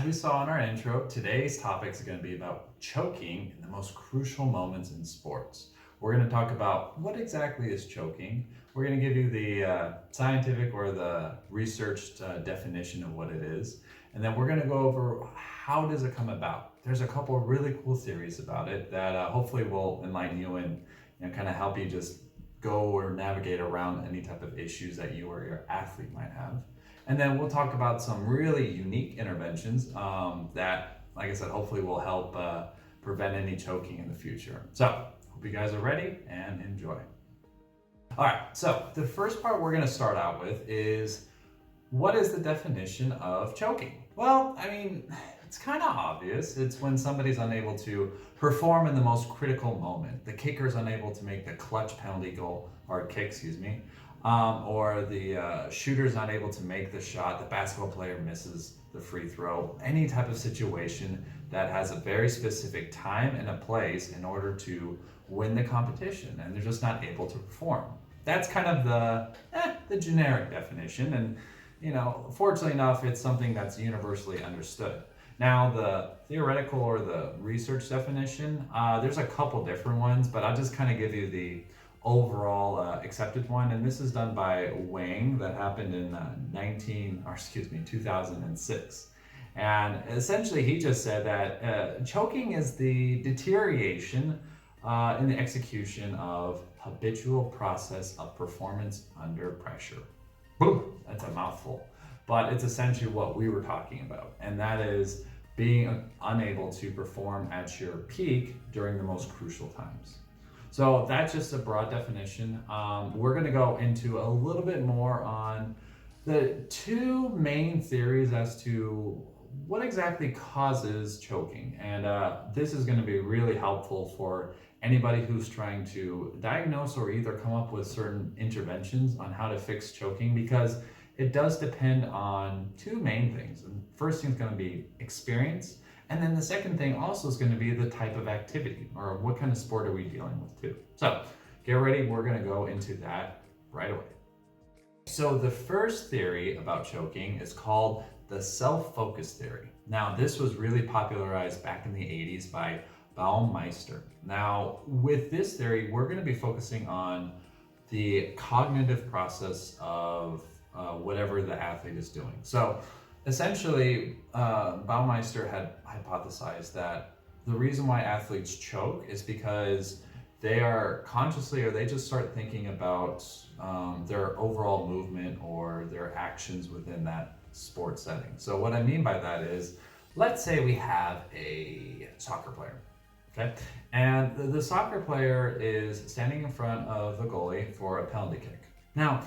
as we saw in our intro, today's topic is going to be about choking in the most crucial moments in sports. We're going to talk about what exactly is choking. We're going to give you the scientific or the researched definition of what it is. And then we're going to go over how does it come about. There's a couple of really cool theories about it that hopefully will enlighten you and kind of help you just go or navigate around any type of issues that you or your athlete might have. And then we'll talk about some really unique interventions that, like I said, hopefully will help prevent any choking in the future. So, hope you guys are ready and enjoy. All right, so the first part we're going to start out with is, what is the definition of choking? Well, I mean, it's kind of obvious. It's when somebody's unable to perform in the most critical moment. The kicker's unable to make the clutch penalty goal, or kick, or the shooter's not able to make the shot, the basketball player misses the free throw, any type of situation that has a very specific time and a place in order to win the competition, and they're just not able to perform. That's kind of the generic definition, and fortunately enough, it's something that's universally understood. Now, the theoretical or the research definition, there's a couple different ones, but I'll just kind of give you the overall accepted one, and this is done by Wang, that happened in 2006. And essentially he just said that choking is the deterioration in the execution of habitual process of performance under pressure. Boom, that's a mouthful, but it's essentially what we were talking about, and that is being unable to perform at your peak during the most crucial times. So that's just a broad definition. We're going to go into a little bit more on the two main theories as to what exactly causes choking. And this is going to be really helpful for anybody who's trying to diagnose or either come up with certain interventions on how to fix choking, because it does depend on two main things. And first thing is going to be experience. And then the second thing also is going to be the type of activity, or what kind of sport are we dealing with too. So get ready, we're going to go into that right away. So the first theory about choking is called the self-focus theory. Now, this was really popularized back in the 80s by 𝗖𝗵cie𝗸𝗶H. Now, with this theory, we're going to be focusing on the cognitive process of whatever the athlete is doing. So essentially, 𝗖𝗵cie𝗸𝗶 had hypothesized that the reason why athletes choke is because they are consciously, or they just start thinking about their overall movement or their actions within that sport setting. So what I mean by that is, let's say we have a soccer player, okay? And the soccer player is standing in front of the goalie for a penalty kick. Now,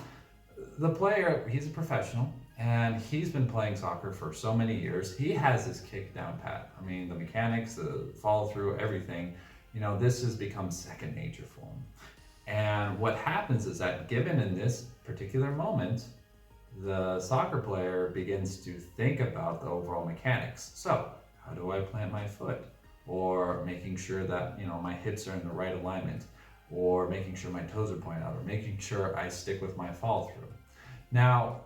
the player, he's a professional, and he's been playing soccer for so many years. He has his kick down pat. I mean, the mechanics, the follow through, everything, this has become second nature for him. And what happens is that, given in this particular moment, the soccer player begins to think about the overall mechanics. So, how do I plant my foot? Or making sure that, my hips are in the right alignment, or making sure my toes are pointed out, or making sure I stick with my follow through. Now,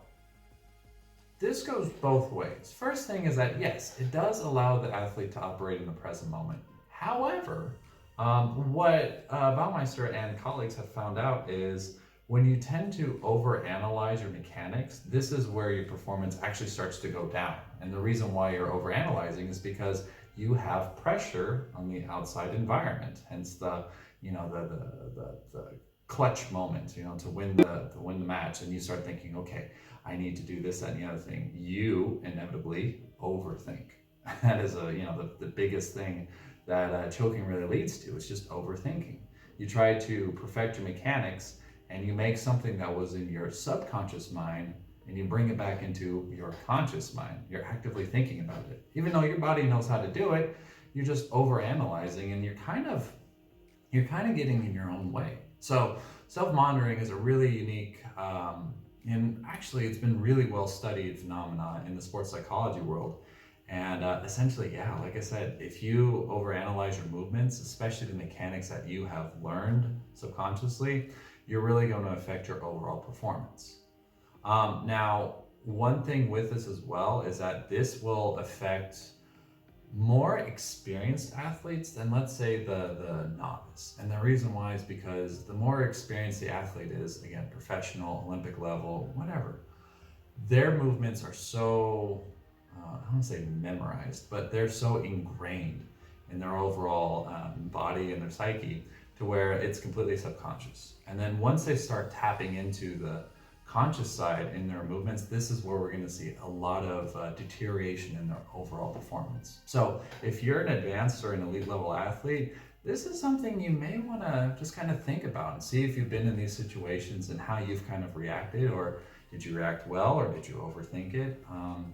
this goes both ways. First thing is that, yes, it does allow the athlete to operate in the present moment. However, what 𝗖𝗵cie𝗸𝗶 and colleagues have found out is, when you tend to overanalyze your mechanics, this is where your performance actually starts to go down. And the reason why you're overanalyzing is because you have pressure on the outside environment, hence the clutch moment, to win the match, and you start thinking, okay, I need to do this, that, and the other thing. You inevitably overthink. That is the biggest thing that choking really leads to. It's just overthinking. You try to perfect your mechanics, and you make something that was in your subconscious mind, and you bring it back into your conscious mind. You're actively thinking about it. Even though your body knows how to do it, you're just overanalyzing, and you're kind of getting in your own way. So self-monitoring is a really unique, and actually it's been really well studied phenomena in the sports psychology world. And essentially, yeah, like I said, if you overanalyze your movements, especially the mechanics that you have learned subconsciously, you're really going to affect your overall performance. Now, one thing with this as well is that this will affect more experienced athletes than, let's say, the novice. And the reason why is because the more experienced the athlete is, again, professional, Olympic level, whatever, their movements are so, I don't want to say memorized, but they're so ingrained in their overall body and their psyche to where it's completely subconscious. And then once they start tapping into the conscious side in their movements, this is where we're going to see a lot of deterioration in their overall performance. So if you're an advanced or an elite level athlete, this is something you may want to just kind of think about and see if you've been in these situations and how you've kind of reacted, or did you react well, or did you overthink it?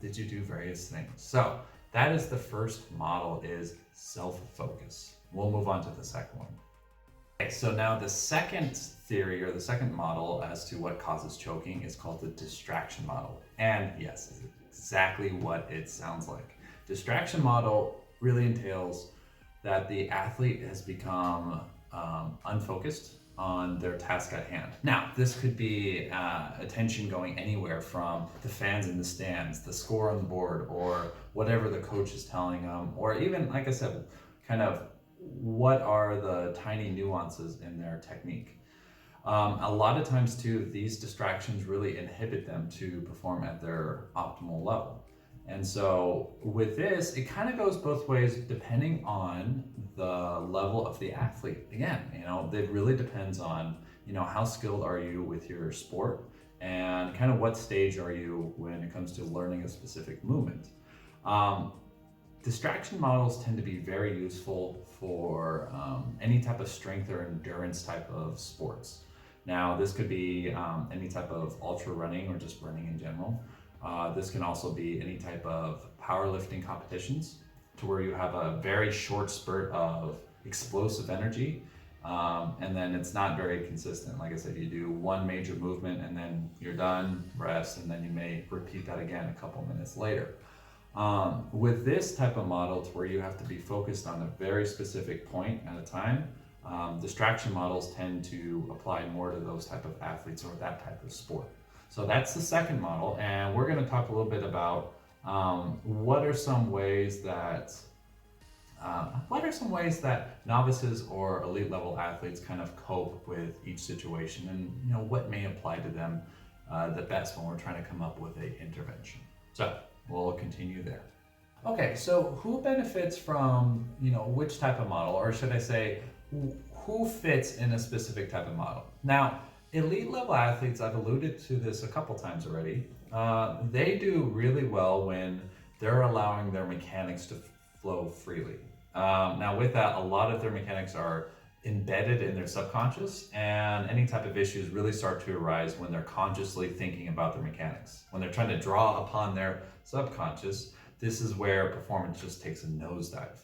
Did you do various things? So that is the first model, is self-focus. We'll move on to the second one. Okay, so now the second theory, or the second model as to what causes choking, is called the distraction model. And yes, it's exactly what it sounds like. Distraction model really entails that the athlete has become unfocused on their task at hand. Now, this could be attention going anywhere from the fans in the stands, the score on the board, or whatever the coach is telling them, or even, like I said, kind of what are the tiny nuances in their technique. A lot of times too, these distractions really inhibit them to perform at their optimal level. And so with this, it kind of goes both ways depending on the level of the athlete. Again, it really depends on, how skilled are you with your sport, and kind of what stage are you when it comes to learning a specific movement. Distraction models tend to be very useful for any type of strength or endurance type of sports. Now, this could be any type of ultra running or just running in general. This can also be any type of powerlifting competitions, to where you have a very short spurt of explosive energy, and then it's not very consistent. Like I said, you do one major movement and then you're done, rest, and then you may repeat that again a couple minutes later. With this type of model, to where you have to be focused on a very specific point at a time, distraction models tend to apply more to those type of athletes or that type of sport. So that's the second model, and we're going to talk a little bit about what are some ways that novices or elite level athletes kind of cope with each situation, and what may apply to them the best when we're trying to come up with an intervention. So we'll continue there. Okay, so who benefits from which type of model, or should I say, who fits in a specific type of model? Now, elite level athletes, I've alluded to this a couple times already, they do really well when they're allowing their mechanics to flow freely. Now with that, a lot of their mechanics are embedded in their subconscious, and any type of issues really start to arise when they're consciously thinking about their mechanics. When they're trying to draw upon their subconscious, this is where performance just takes a nosedive.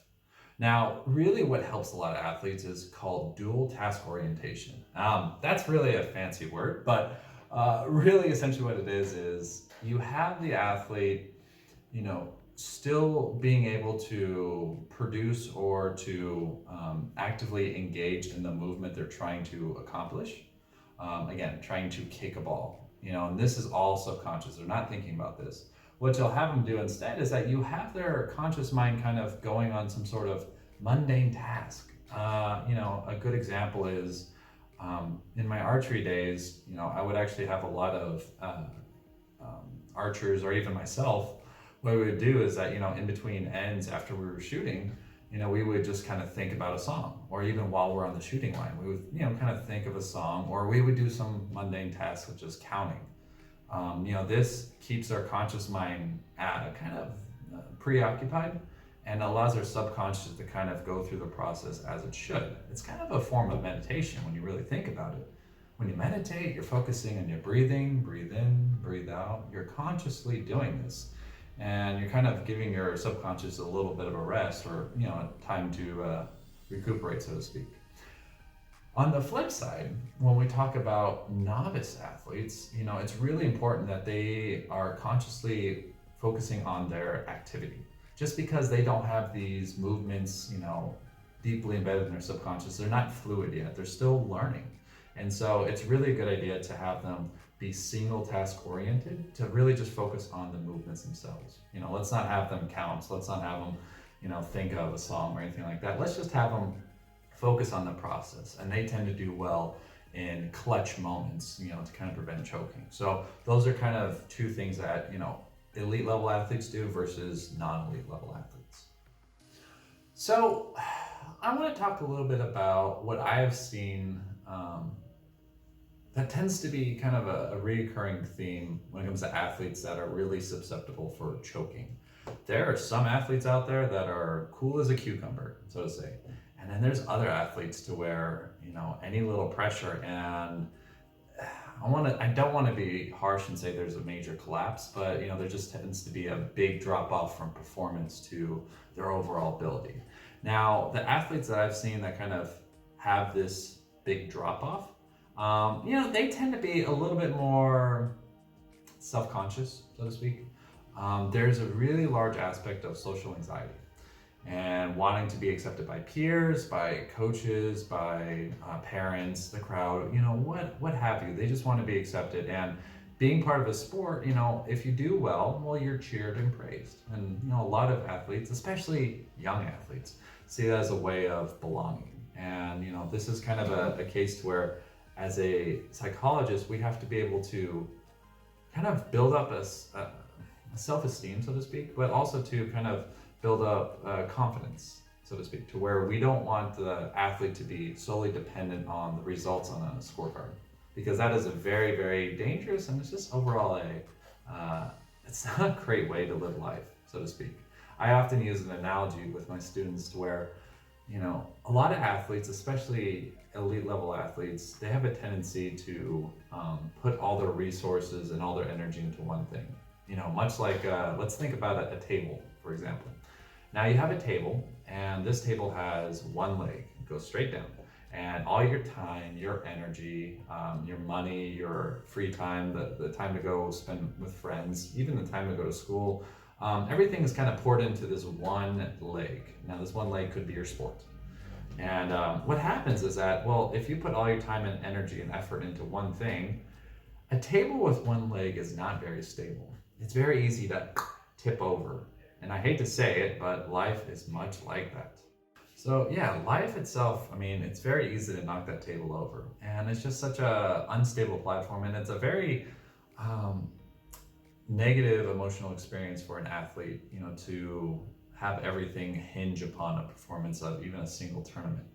Now, really what helps a lot of athletes is called dual task orientation. That's really a fancy word, but really essentially what it is you have the athlete, still being able to produce or to actively engage in the movement they're trying to accomplish. Again, trying to kick a ball, and this is all subconscious. They're not thinking about this. What you'll have them do instead is that you have their conscious mind kind of going on some sort of mundane task. A good example is in my archery days, I would actually have a lot of archers, or even myself. What we would do is that, in between ends after we were shooting, we would just kind of think about a song, or even while we're on the shooting line, we would, kind of think of a song, or we would do some mundane tasks such as counting. This keeps our conscious mind kind of preoccupied, and allows our subconscious to kind of go through the process as it should. It's kind of a form of meditation when you really think about it. When you meditate, you're focusing on your breathing, breathe in, breathe out. You're consciously doing this, and you're kind of giving your subconscious a little bit of a rest, or time to recuperate, so to speak. On the flip side, when we talk about novice athletes, it's really important that they are consciously focusing on their activity. Just because they don't have these movements, deeply embedded in their subconscious, they're not fluid yet. They're still learning. And so it's really a good idea to have them be single task oriented, to really just focus on the movements themselves. Let's not have them count. Let's not have them, think of a song or anything like that. Let's just have them focus on the process. And they tend to do well in clutch moments, to kind of prevent choking. So those are kind of two things that, elite level athletes do versus non-elite level athletes. So I want to talk a little bit about what I have seen that tends to be kind of a recurring theme when it comes to athletes that are really susceptible for choking. There are some athletes out there that are cool as a cucumber, so to say. And then there's other athletes to where, any little pressure, and I don't want to be harsh and say there's a major collapse, but there just tends to be a big drop off from performance to their overall ability. Now, the athletes that I've seen that kind of have this big drop off, they tend to be a little bit more self-conscious, so to speak. There's a really large aspect of social anxiety and wanting to be accepted by peers, by coaches, by parents, the crowd, what have you. They just want to be accepted. And being part of a sport, if you do well, you're cheered and praised. And, a lot of athletes, especially young athletes, see that as a way of belonging. And, this is kind of a case where, as a psychologist, we have to be able to kind of build up a self-esteem, so to speak, but also to kind of build up confidence, so to speak, to where we don't want the athlete to be solely dependent on the results on a scorecard, because that is a very, very dangerous, and it's just overall it's not a great way to live life, so to speak. I often use an analogy with my students to where, a lot of athletes, especially elite level athletes, they have a tendency to put all their resources and all their energy into one thing. Much like, let's think about a table, for example. Now you have a table, and this table has one leg, it goes straight down. And all your time, your energy, your money, your free time, the time to go spend with friends, even the time to go to school, everything is kind of poured into this one leg. Now this one leg could be your sport. And what happens is that, if you put all your time and energy and effort into one thing, a table with one leg is not very stable. It's very easy to tip over. And I hate to say it, but life is much like that. So yeah, life itself, it's very easy to knock that table over. And it's just such a unstable platform, and it's a very negative emotional experience for an athlete, to have everything hinge upon a performance of even a single tournament.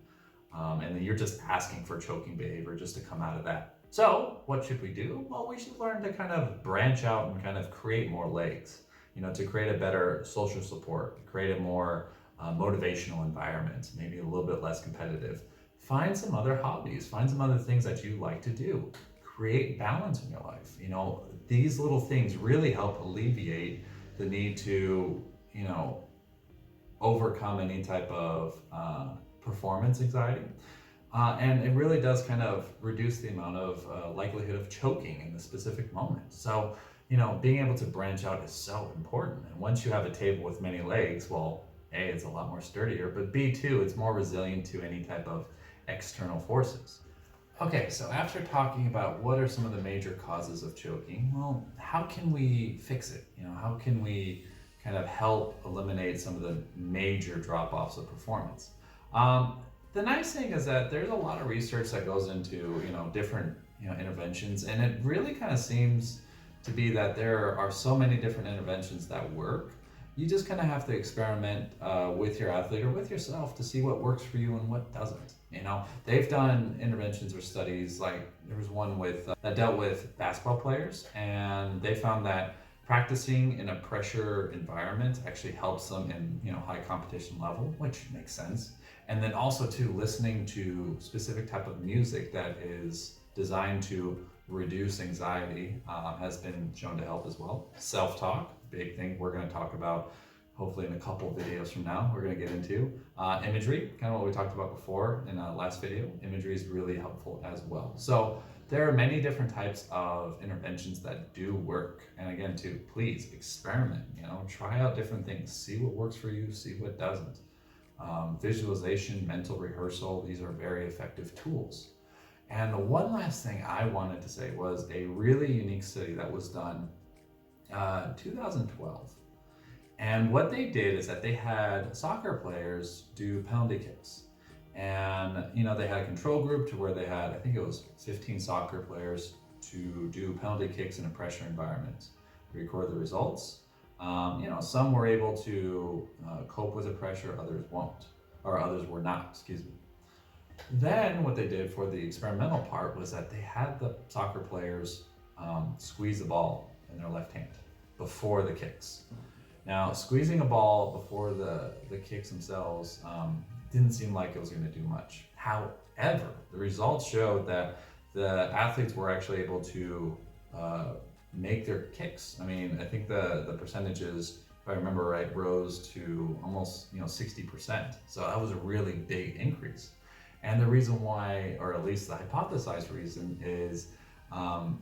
And then you're just asking for choking behavior just to come out of that. So what should we do? Well, we should learn to kind of branch out and kind of create more legs, to create a better social support, create a more motivational environment, maybe a little bit less competitive. Find some other hobbies, find some other things that you like to do. Create balance in your life. These little things really help alleviate the need to, overcome any type of performance anxiety. And it really does kind of reduce the amount of likelihood of choking in the specific moment. So, being able to branch out is so important. And once you have a table with many legs, A, it's a lot more sturdier, but B, too, it's more resilient to any type of external forces. Okay, so after talking about what are some of the major causes of choking, how can we fix it? How can we kind of help eliminate some of the major drop-offs of performance? The nice thing is that there's a lot of research that goes into, different, interventions, and it really kind of seems to be that there are so many different interventions that work. You just kind of have to experiment with your athlete or with yourself to see what works for you and what doesn't. They've done interventions or studies, like there was one that dealt with basketball players, and they found that practicing in a pressure environment actually helps them in high competition level, which makes sense. And then also too, listening to specific type of music that is designed to reduce anxiety has been shown to help as well. Self-talk, big thing we're going to talk about hopefully in a couple videos from now. We're going to get into imagery, kind of what we talked about before in the last video. Imagery is really helpful as well. So there are many different types of interventions that do work. And again, too, please experiment, try out different things, see what works for you, see what doesn't. Visualization, mental rehearsal, these are very effective tools. And the one last thing I wanted to say was a really unique study that was done 2012. And what they did is that they had soccer players do penalty kicks. And they had a control group to where they had, I think it was 15 soccer players to do penalty kicks in a pressure environment, record the results. Some were able to cope with the pressure, others won't, or others were not, excuse me. Then what they did for the experimental part was that they had the soccer players squeeze the ball in their left hand before the kicks. Now, squeezing a ball before the kicks themselves didn't seem like it was going to do much. However, the results showed that the athletes were actually able to make their kicks. I mean, I think the percentages, if I remember right, rose to almost 60%. So that was a really big increase. And the reason why, or at least the hypothesized reason, is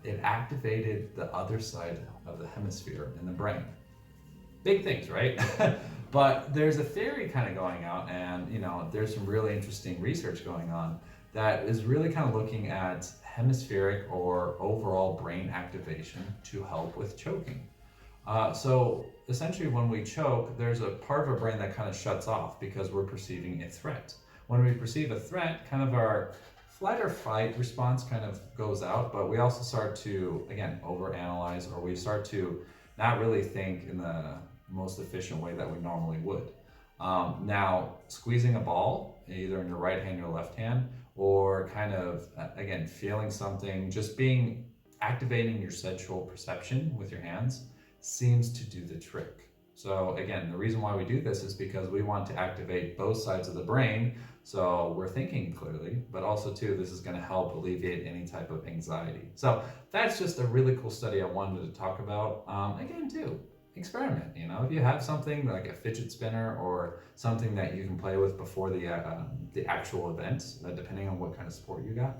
it activated the other side of the hemisphere in the brain. Big things, right? But there's a theory kind of going out, and there's some really interesting research going on that is really kind of looking at hemispheric or overall brain activation to help with choking. So essentially when we choke, there's a part of our brain that kind of shuts off because we're perceiving a threat. When we perceive a threat, kind of our flight or fight response kind of goes out, but we also start to, again, overanalyze, or we start to not really think in the most efficient way that we normally would. Now, squeezing a ball, either in your right hand or left hand, or kind of, again, feeling something, just activating your sensual perception with your hands seems to do the trick. So again, the reason why we do this is because we want to activate both sides of the brain, so we're thinking clearly, but also too, this is going to help alleviate any type of anxiety. So that's just a really cool study I wanted to talk about. Again too, experiment. If you have something like a fidget spinner or something that you can play with before the actual event, depending on what kind of sport you got,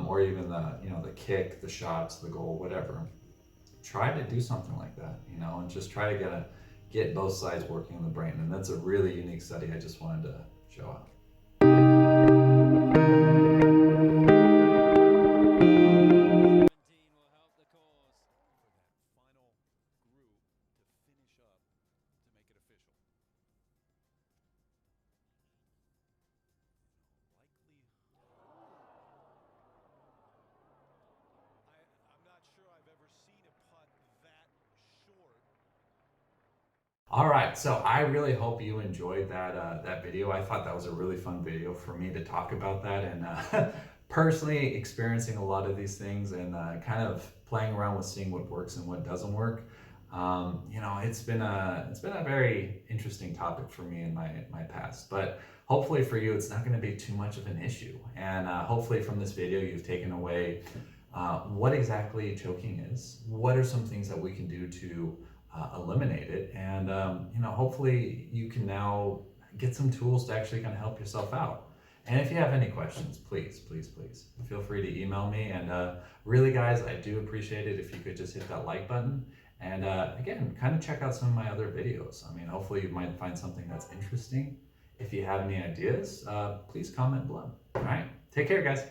or even the kick, the shots, the goal, whatever. Try to do something like that, and just try to get both sides working in the brain. And that's a really unique study I just wanted to show up. All right, so I really hope you enjoyed that video. I thought that was a really fun video for me to talk about that, and personally experiencing a lot of these things and kind of playing around with seeing what works and what doesn't work. It's been a very interesting topic for me in my past, but hopefully for you, it's not going to be too much of an issue. And hopefully from this video, you've taken away what exactly choking is, what are some things that we can do to eliminate it, and hopefully you can now get some tools to actually kind of help yourself out. And if you have any questions, please feel free to email me. And really guys, I do appreciate it if you could just hit that like button, and again, kind of check out some of my other videos. I mean, hopefully you might find something that's interesting. If you have any ideas, please comment below. All right, take care guys.